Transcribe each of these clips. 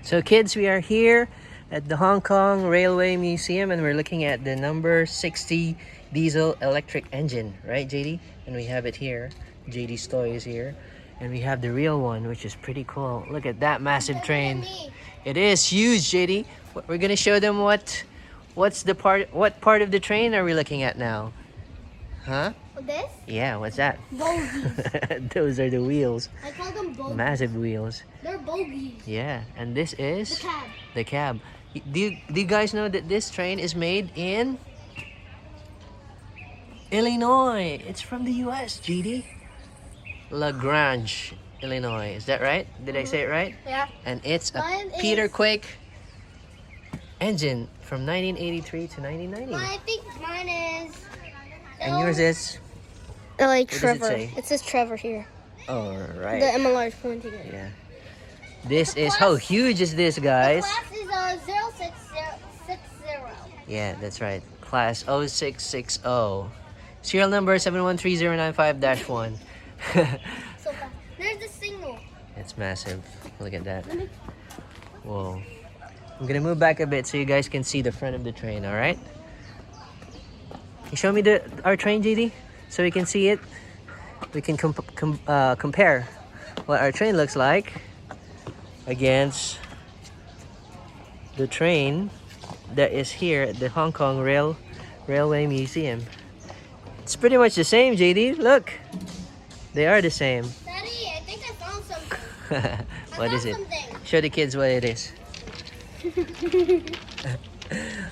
So kids, we are here at the Hong Kong Railway Museum and we're looking at the number 60 diesel electric engine, right JD? And we have it here. JD's toy is here. And we have the real one, which is pretty cool. Look at that massive train. It is huge, JD. We're gonna show them what part of the train are we looking at now? Huh? This? Yeah, what's that? Bogies. Those are the wheels. I call them bogies. Massive wheels. They're bogies. Yeah, and this is The cab. the cab. Do you guys know that this train is made in Illinois? It's from the US, GD. LaGrange, Illinois. Is that right? Did I say it right? Yeah. And it's a Mine Peter is- Quake engine from 1983 to 1990. I think mine is. And yours is? Like does it Trevor. say? It says Trevor here. Oh, right. The MLR is pointing it. Yeah. This is, how huge is this, guys? The class is 06060. Yeah, that's right. Class 0660. Serial number 7130955-1. So fast. There's the signal. It's massive. Look at that. Whoa. I'm gonna move back a bit so you guys can see the front of the train, alright? You show me our train, JD? So we can see it. We can compare what our train looks like against the train that is here at the Hong Kong Railway Museum. It's pretty much the same, JD. Look, they are the same. Daddy, I think I found something. What is it? Something. Show the kids what it is.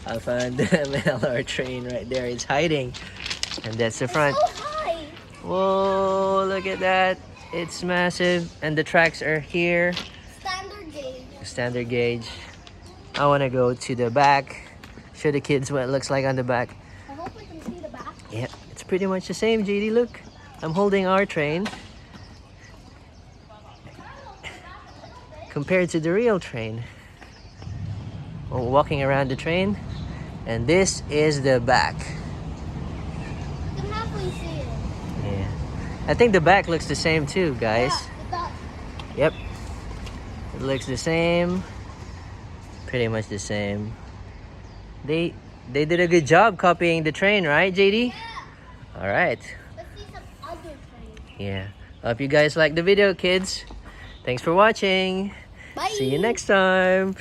I found the MLR train right there. It's hiding, and that's the front. So high. Whoa! Look at that. It's massive, and the tracks are here. Standard gauge. Standard gauge. I want to go to the back. Show the kids what it looks like on the back. I hope we can see the back. Yeah, it's pretty much the same, JD. Look, I'm holding our train compared to the real train. We're walking around the train, and this is the back. You can halfway see it. Yeah, I think the back looks the same too, guys. Yeah, it does. Yep, it looks the same. Pretty much the same. They did a good job copying the train, right, JD? Yeah. All right. Let's see some other trains. Yeah. Hope you guys like the video, kids. Thanks for watching. Bye. See you next time.